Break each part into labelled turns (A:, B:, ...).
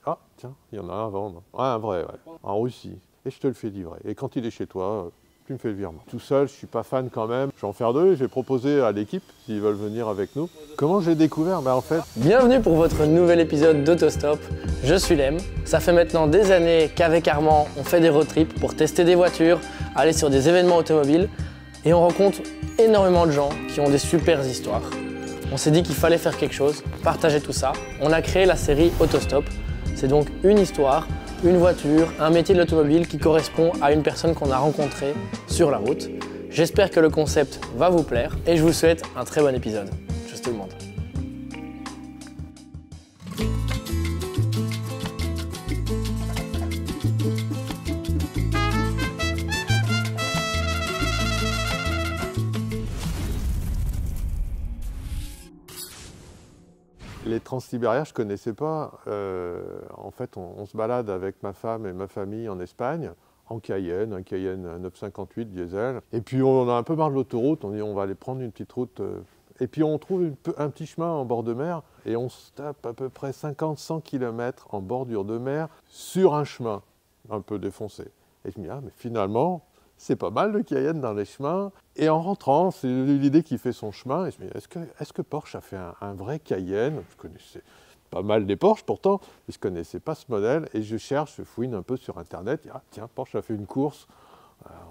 A: Ah, tiens, il y en a un à vendre. Ouais, un vrai, ouais. En Russie. Et je te le fais livrer. Et quand il est chez toi, tu me fais le virement. Tout seul, je suis pas fan quand même. Je vais en faire deux. J'ai proposé à l'équipe s'ils veulent venir avec nous. Comment j'ai découvert? En fait,
B: Bienvenue pour votre nouvel épisode d'Autostop. Je suis Lem. Ça fait maintenant des années qu'avec Armand, on fait des road trips pour tester des voitures, aller sur des événements automobiles et on rencontre énormément de gens qui ont des super histoires. On s'est dit qu'il fallait faire quelque chose, partager tout ça. On a créé la série Autostop. C'est donc une histoire, une voiture, un métier de l'automobile qui correspond à une personne qu'on a rencontrée sur la route. J'espère que le concept va vous plaire et je vous souhaite un très bon épisode. Tchuss tout le monde.
A: les Transsibériens, je ne connaissais pas. En fait, on se balade avec ma femme et ma famille en Espagne, en Cayenne, un Cayenne 958 diesel. Et puis on a un peu marre de l'autoroute, on dit on va aller prendre une petite route. Et puis on trouve un petit chemin en bord de mer et on se tape à peu près 50-100 km en bordure de mer sur un chemin un peu défoncé. Et je me dis, ah mais finalement, c'est pas mal le Cayenne dans les chemins. Et en rentrant, c'est l'idée qui fait son chemin. Et je me dis, est-ce que Porsche a fait un vrai Cayenne? Je connaissais pas mal des Porsche pourtant, mais je ne connaissais pas ce modèle. Et je cherche, je fouine un peu sur Internet. Ah, tiens, Porsche a fait une course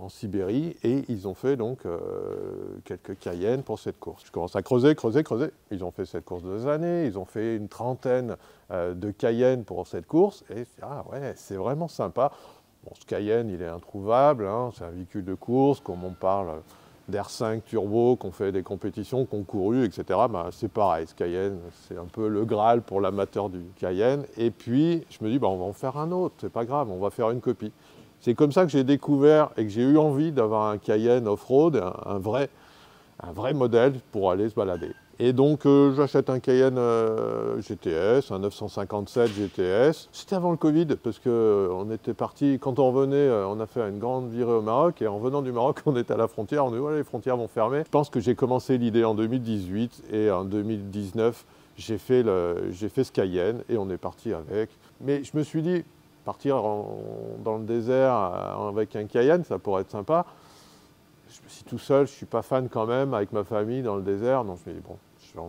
A: en Sibérie et ils ont fait donc quelques Cayennes pour cette course. Je commence à creuser. Ils ont fait cette course 2 années, ils ont fait une trentaine de Cayennes pour cette course et ah ouais, c'est vraiment sympa. Bon, ce Cayenne, il est introuvable, hein, c'est un véhicule de course, comme on parle d'R5 turbo, qu'on fait des compétitions, qu'on couru, etc. Ben, c'est pareil, ce Cayenne, c'est un peu le Graal pour l'amateur du Cayenne. Et puis, je me dis, ben, on va en faire un autre, c'est pas grave, on va faire une copie. C'est comme ça que j'ai découvert et que j'ai eu envie d'avoir un Cayenne off-road, un vrai modèle pour aller se balader. Et donc j'achète un Cayenne GTS, un 957 GTS. C'était avant le Covid parce qu'on était parti, quand on revenait, on a fait une grande virée au Maroc et en revenant du Maroc, on était à la frontière, on dit ouais, les frontières vont fermer. Je pense que j'ai commencé l'idée en 2018 et en 2019, j'ai fait ce Cayenne et on est parti avec. Mais je me suis dit, partir dans le désert avec un Cayenne, ça pourrait être sympa. Si tout seul, je ne suis pas fan quand même, avec ma famille dans le désert. Donc je me dis, bon, je vais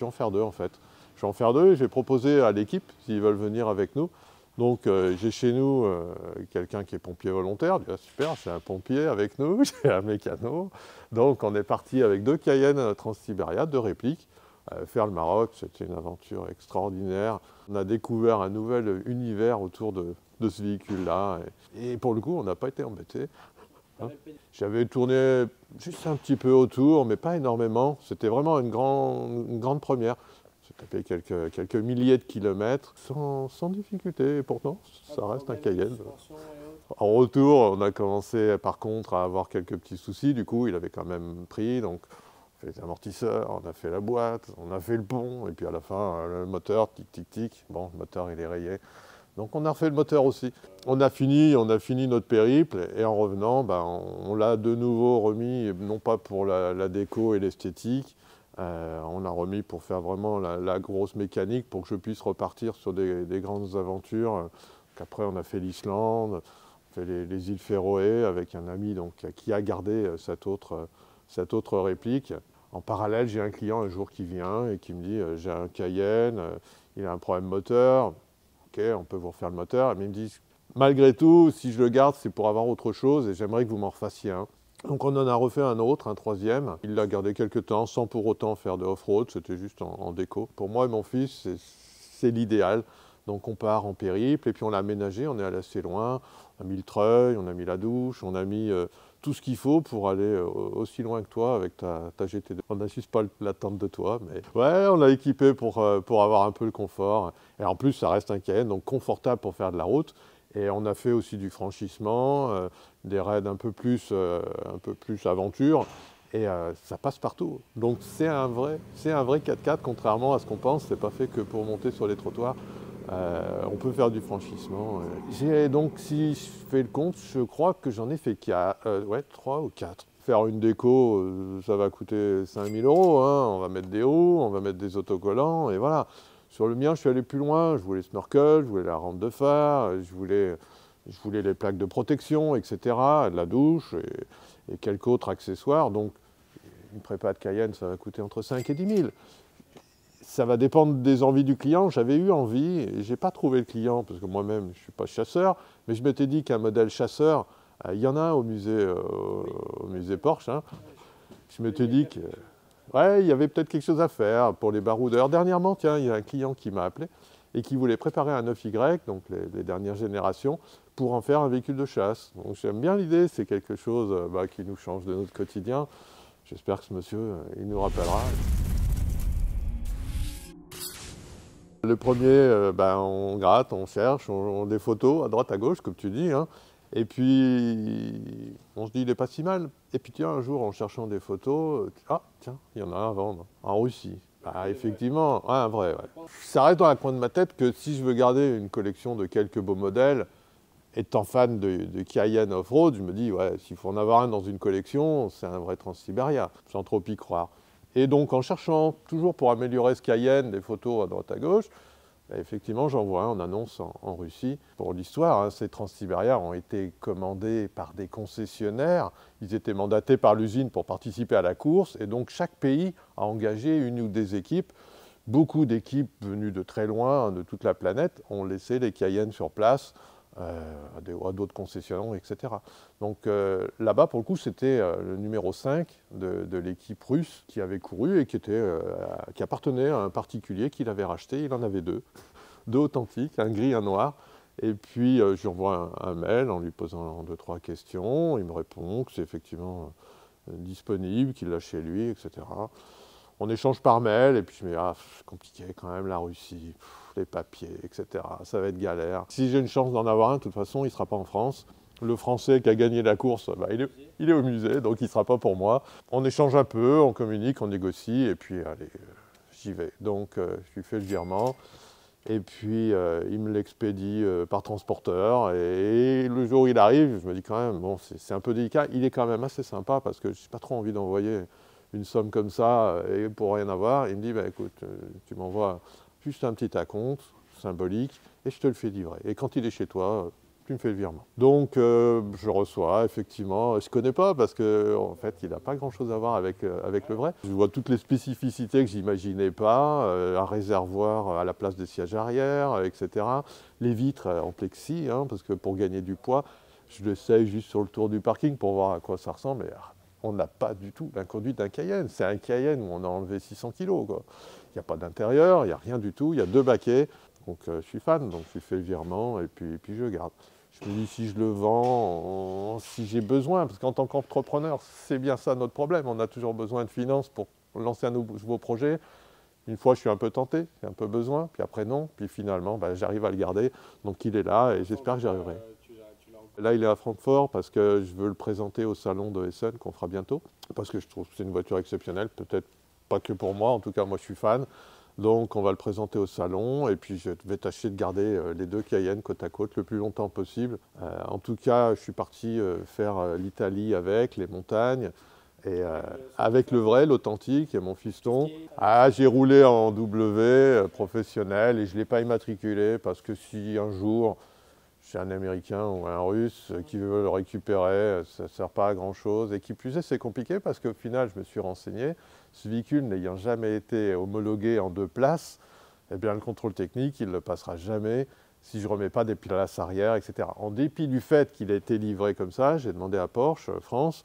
A: en faire deux en fait. Je vais en faire deux et j'ai proposé à l'équipe s'ils veulent venir avec nous. Donc j'ai chez nous quelqu'un qui est pompier volontaire. Je dis, ah, super, c'est un pompier avec nous, j'ai un mécano. Donc on est parti avec 2 Cayennes Transsibéria, 2 répliques. Faire le Maroc, c'était une aventure extraordinaire. On a découvert un nouvel univers autour de ce véhicule-là. Et pour le coup, on n'a pas été embêtés. J'avais tourné juste un petit peu autour, mais pas énormément. C'était vraiment une grande première. J'ai tapé quelques milliers de kilomètres sans difficulté. Et pourtant, ça reste un Cayenne. En retour, on a commencé par contre à avoir quelques petits soucis. Du coup, il avait quand même pris. Donc, on a fait les amortisseurs, on a fait la boîte, on a fait le pont. Et puis à la fin, le moteur, tic, tic, tic. Bon, le moteur, il est rayé. Donc on a refait le moteur aussi. On a fini notre périple et en revenant, ben, on l'a de nouveau remis, non pas pour la déco et l'esthétique, on l'a remis pour faire vraiment la grosse mécanique pour que je puisse repartir sur des grandes aventures. Après on a fait l'Islande, on fait les îles Féroé avec un ami donc, qui a gardé cette autre réplique. En parallèle, j'ai un client un jour qui vient et qui me dit j'ai un Cayenne, il a un problème moteur. Ok, on peut vous refaire le moteur. Mais ils me disent, malgré tout, si je le garde, c'est pour avoir autre chose et j'aimerais que vous m'en refassiez un. Donc on en a refait un autre, un troisième. Il l'a gardé quelques temps sans pour autant faire de off-road, c'était juste en déco. Pour moi et mon fils, c'est l'idéal. Donc on part en périple et puis on l'a aménagé, on est allé assez loin. On a mis le treuil, on a mis la douche, on a mis tout ce qu'il faut pour aller aussi loin que toi avec ta GT2. On n'assiste pas l'attente de toi, mais ouais, on l'a équipé pour avoir un peu le confort. Et en plus, ça reste un Cayenne, donc confortable pour faire de la route. Et on a fait aussi du franchissement, des raids un peu plus aventure. Et ça passe partout. Donc c'est un vrai 4x4, contrairement à ce qu'on pense. C'est pas fait que pour monter sur les trottoirs. On peut faire du franchissement. Donc, si je fais le compte, je crois que j'en ai fait 3 ou 4. Faire une déco, ça va coûter 5 000 €. Hein. On va mettre des hauts, on va mettre des autocollants, et voilà. Sur le mien, je suis allé plus loin. Je voulais snorkel, je voulais la rampe de phare, je voulais les plaques de protection, etc., de la douche et quelques autres accessoires. Donc, une prépa de Cayenne, ça va coûter entre 5 et 10 000. Ça va dépendre des envies du client. J'avais eu envie et je n'ai pas trouvé le client parce que moi-même, je ne suis pas chasseur. Mais je m'étais dit qu'un modèle chasseur, il y en a un au musée Porsche. Hein. Je m'étais dit que, ouais, il y avait peut-être quelque chose à faire pour les baroudeurs. Dernièrement, tiens, il y a un client qui m'a appelé et qui voulait préparer un 9Y, donc les dernières générations, pour en faire un véhicule de chasse. Donc j'aime bien l'idée, c'est quelque chose qui nous change de notre quotidien. J'espère que ce monsieur, il nous rappellera. Le premier, on gratte, on cherche, on des photos à droite, à gauche, comme tu dis. Hein. Et puis, on se dit, il n'est pas si mal. Et puis, tiens, un jour, en cherchant des photos, ah, tiens, il y en a un à vendre, en Russie. Bah, effectivement, ouais, un vrai. Ouais. Ça reste dans la coin de ma tête que si je veux garder une collection de quelques beaux modèles, étant fan de Cayenne Off-Road, je me dis, ouais, s'il faut en avoir un dans une collection, c'est un vrai Transsiberia, sans trop y croire. Et donc, en cherchant toujours pour améliorer ce Cayenne, des photos à droite à gauche, effectivement, j'en vois un en annonce en Russie. Pour l'histoire, hein, ces Transsiberia ont été commandés par des concessionnaires. Ils étaient mandatés par l'usine pour participer à la course. Et donc, chaque pays a engagé une ou des équipes. Beaucoup d'équipes venues de très loin, de toute la planète, ont laissé les Cayennes sur place à d'autres concessionnaires, etc. Donc là-bas, pour le coup, c'était le numéro 5 de l'équipe russe qui avait couru et qui appartenait à un particulier qui l'avait racheté. Il en avait deux authentiques, un gris et un noir. Et puis, je lui envoie un mail en lui posant 2-3 questions. Il me répond que c'est effectivement disponible, qu'il l'a chez lui, etc. On échange par mail et puis je me dis, ah, c'est compliqué quand même la Russie, les papiers, etc. Ça va être galère. Si j'ai une chance d'en avoir un, de toute façon, il ne sera pas en France. Le Français qui a gagné la course, il est au musée, donc il ne sera pas pour moi. On échange un peu, on communique, on négocie, et puis allez, j'y vais. Donc je lui fais le virement, et puis il me l'expédie par transporteur. Et le jour où il arrive, je me dis quand même, bon, c'est un peu délicat. Il est quand même assez sympa parce que je n'ai pas trop envie d'envoyer une somme comme ça et pour rien avoir. Il me dit, écoute, tu m'envoies juste un petit acompte symbolique et je te le fais livrer. Et quand il est chez toi, tu me fais le virement. Donc je reçois, effectivement. Je ne connais pas parce qu'en fait, il n'a pas grand-chose à voir avec le vrai. Je vois toutes les spécificités que je n'imaginais pas, un réservoir à la place des sièges arrière, etc. Les vitres en plexi, hein, parce que pour gagner du poids, je l'essaye juste sur le tour du parking pour voir à quoi ça ressemble. Et on n'a pas du tout la conduite d'un Cayenne. C'est un Cayenne où on a enlevé 600 kilos. Quoi. Il n'y a pas d'intérieur, il n'y a rien du tout. Il y a 2 baquets. Donc je suis fan, donc je lui fais le virement et puis je garde. Je me dis si je le vends, si j'ai besoin, parce qu'en tant qu'entrepreneur, c'est bien ça notre problème. On a toujours besoin de finances pour lancer un nouveau projet. Une fois, je suis un peu tenté, j'ai un peu besoin, puis après non. Puis finalement, j'arrive à le garder. Donc il est là et j'espère que j'y arriverai. Là, il est à Francfort parce que je veux le présenter au salon de Essen qu'on fera bientôt. Parce que je trouve que c'est une voiture exceptionnelle, peut-être pas que pour moi, en tout cas moi je suis fan. Donc on va le présenter au salon et puis je vais tâcher de garder les 2 Cayennes côte à côte le plus longtemps possible. En tout cas, je suis parti faire l'Italie avec, les montagnes. Et avec le vrai, l'authentique, et mon fiston. J'ai roulé en W professionnel et je ne l'ai pas immatriculé parce que si un jour j'ai un Américain ou un Russe qui veut le récupérer, ça ne sert pas à grand-chose. Et qui plus est, c'est compliqué parce qu'au final, je me suis renseigné, ce véhicule n'ayant jamais été homologué en 2 places, eh bien, le contrôle technique, il ne le passera jamais si je ne remets pas des places arrière, etc. En dépit du fait qu'il a été livré comme ça, j'ai demandé à Porsche France.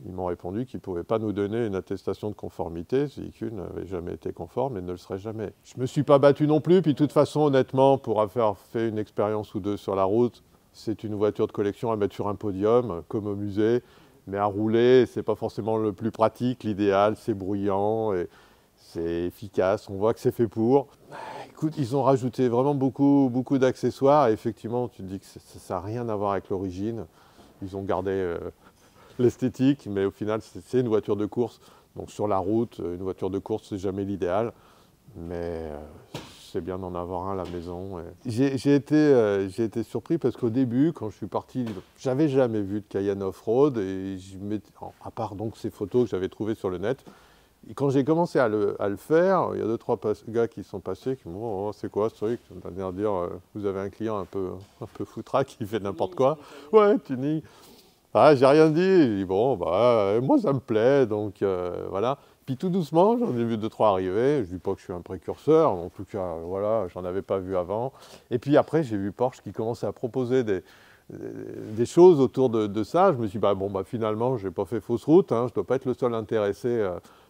A: Ils m'ont répondu qu'ils ne pouvaient pas nous donner une attestation de conformité. Ce véhicule n'avait jamais été conforme et ne le serait jamais. Je ne me suis pas battu non plus. Puis de toute façon, honnêtement, pour avoir fait une expérience ou 2 sur la route, c'est une voiture de collection à mettre sur un podium, comme au musée. Mais à rouler, ce n'est pas forcément le plus pratique. L'idéal, c'est bruyant et c'est efficace. On voit que c'est fait pour. Écoute, ils ont rajouté vraiment beaucoup d'accessoires. Et effectivement, tu te dis que ça n'a rien à voir avec l'origine. Ils ont gardé l'esthétique, mais au final, c'est une voiture de course. Donc sur la route, une voiture de course, c'est jamais l'idéal, mais c'est bien d'en avoir un à la maison. J'ai été surpris parce qu'au début, quand je suis parti, j'avais jamais vu de Cayenne off-road, et à part donc ces photos que j'avais trouvées sur le net, Et quand j'ai commencé à le faire, il y a 2-3 gars qui sont passés, qui m'ont dit oh, c'est quoi ce truc? C'est-à-dire dire vous avez un client un peu foutraque qui fait n'importe quoi. Ouais, tuning. Ah, j'ai rien dit. J'ai dit bon, bah, moi ça me plaît, donc voilà. Puis tout doucement, j'en ai vu 2-3 arriver. Je ne dis pas que je suis un précurseur, en tout cas, voilà, j'en avais pas vu avant. Et puis après, j'ai vu Porsche qui commençait à proposer des choses autour de ça. Je me suis dit, bon, finalement, je n'ai pas fait fausse route, hein, je ne dois pas être le seul intéressé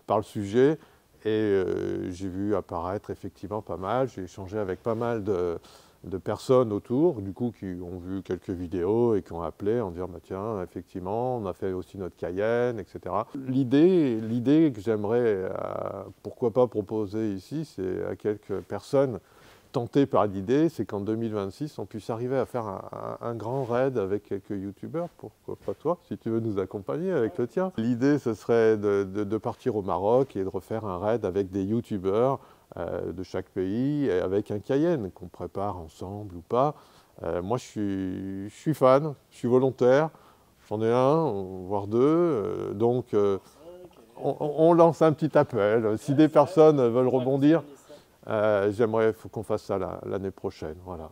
A: par le sujet. Et j'ai vu apparaître effectivement pas mal. J'ai échangé avec pas mal de personnes autour, du coup, qui ont vu quelques vidéos et qui ont appelé en disant, tiens, effectivement, on a fait aussi notre Cayenne, etc. L'idée que j'aimerais, pourquoi pas proposer ici, c'est à quelques personnes tentées par l'idée, c'est qu'en 2026, on puisse arriver à faire un grand raid avec quelques youtubeurs, pourquoi pas toi, si tu veux nous accompagner avec le tien. L'idée, ce serait de partir au Maroc et de refaire un raid avec des youtubeurs de chaque pays, avec un Cayenne qu'on prépare ensemble ou pas. Moi, je suis fan, je suis volontaire, j'en ai un, voire deux, donc on lance un petit appel. Si des personnes veulent rebondir, j'aimerais qu'on fasse ça l'année prochaine. Voilà.